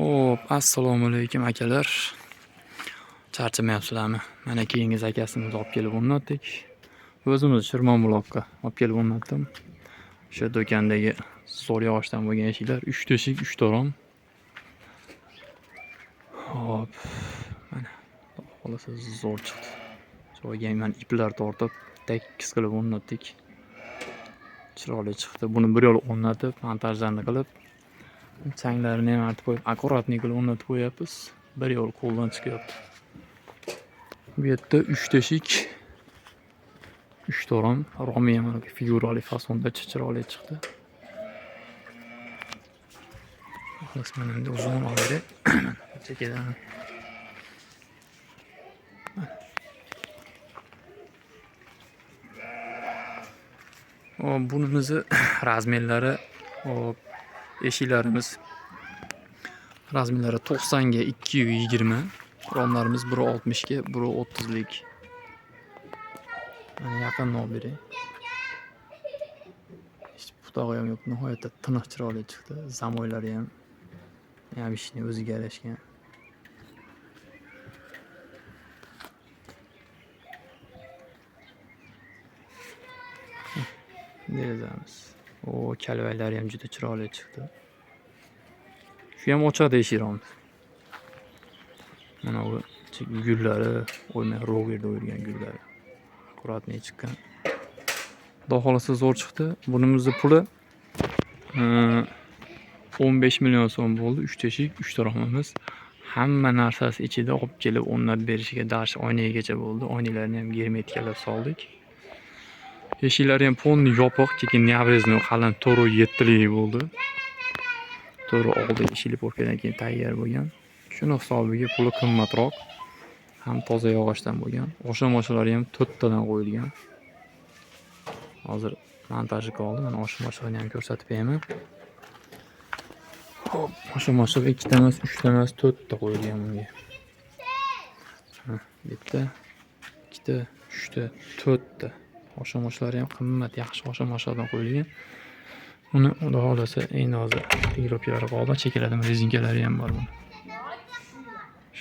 Hop, assalomu alaykum akalar. Charchamayapsizlarmi? Mana keyingiz akasini olib kelib o'rnatdik. O'zimiz Shirmon buloqqa olib kelib o'rnatdim. O'sha do'kondagi zo'r yog'ochdan bo'lgan eshiklar, 3 teshik, 3 to'ron. Hop, mana xolasa zo'r chiqdi. Joyga men iplar tortib, tekis qilib o'rnatdik. Chiroyli chiqdi. Buni bir yo'l o'rnatib, montajlarni qilib, changlarini ham artib qo'yib, akkuratni qilib o'rnatib qo'yapmiz. Bir yo'l qo'ldan chiqyapti. Bu yerda 3 teshik, 3 to'ron, romi ham figurali fasonda chiroyli chiqdi. Xolos mana endi uzun oladi. Chekadan. Bunimizni razmerlari, eshiklarimiz razmerlari 90 ga 220, romlarimiz 160 ga 130 lik. Mana yaqindan olib beray. Hech putog'i ham yo'q, nihoyatda tiniq chiroyli chiqdi. Zamoylari ham ishni o'ziga yarashgan. Derazamiz. Kalvaylari ham juda chiroyli chiqdi. Shu ham ochadi eshiklarni. Mana bu gullari, o'ynay roverda o'yilgan gullari. Akkuratni chiqqan. Xudo xolasa zo'r chiqdi. Bunimizning puli 15 million so'm bo'ldi. 3 teshik, 3 to'ronimiz. Hamma narsasi ichida olib kelib o'rnatib berishiga darsh oynagacha bo'ldi. Oynalarni ham germetikalar soldik. Eshiklari ham polni yopiq, lekin navrezni qalin to'ri 7 lik bo'ldi. To'ri oldi eshikli porkadan keyin tayyor bo'lgan. Shuni hisobiga puli qimmatroq, ham toza yog'ochdan bo'lgan. O'sha-moshalari ham 4 tadan qo'yilgan. Hozir montajga qoldi. Mana o'sha-moshalarni ham ko'rsatib beraman. Hop, o'sha-moshalar 2 ta emas, 3 ta emas, 4 ta qo'yilgan bunga. Bitta, 2 ta, 3 ta, 4 ta. O'sha-moshalari ham qimmat, yaxshi o'sha-moshalardan qo'yilgan. Uni xudo xolasa eng hozir pigirovkalari qoldi, chekiladimi rezinkalari ham bor buni.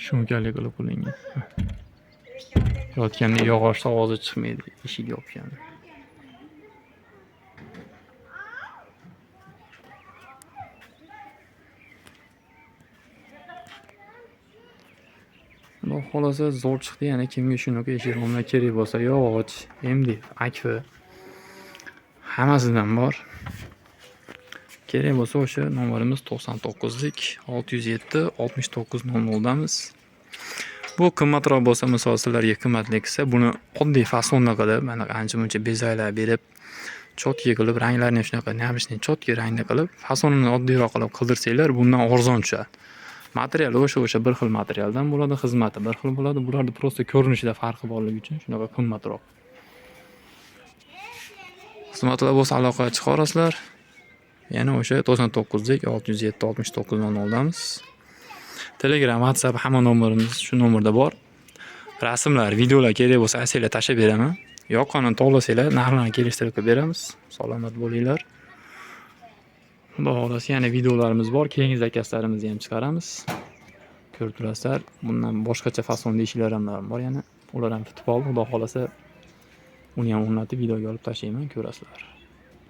Shumkali qilib qo'yilgan. Yotganda yog'och ovozi chiqmaydi, eshik yopganda. Xudo xolasa zo'r chiqdi. Yana kimga shunaqa eshik romlar kerak bo'lsa, yog'och, MDF, akfa hammasidan bor. Kerak bo'lsa o'sha nomerimiz 99 lik 607 6900 damiz. Bu qimmatroq bo'lsa, misol sizlarga qimmatli kelsa, buni oddiy fasonda qilib, mana ancha-muncha bezaklar berib, chotki qilib, ranglarini shunaqa nabishni chotki rangda qilib, fasonini oddiyroq qilib qildirsanglar, bundan arzon tushadi. Material o'sha bir xil materialdan bo'ladi, xizmati bir xil bo'ladi. Bularda prosta ko'rinishida farqi borligi uchun shunaqa qimmatroq. Xizmatlar bo'lsa aloqaga chiqarasizlar. Yana o'sha 99 lik 607 6900 damiz. Telegram, WhatsApp hamma nomerimiz shu nomerda bor. Rasmlar, videolar kerak bo'lsa, asinglar tashab beraman. Yoqqanini to'g'lasanglar, narxlarni kelishtirib beramiz. Salomat bo'linglar. Xudo xolasa yana videolarimiz bor. Keyingi zakazlarimizni ham chiqaramiz. Ko'rib turasizlar. Bundan boshqacha fasonda eshiklar ham bor yana. Ular ham kutib oldi. Xudo xolasa uni ham o'rnatib videoga olib tashlayman, ko'rasizlar.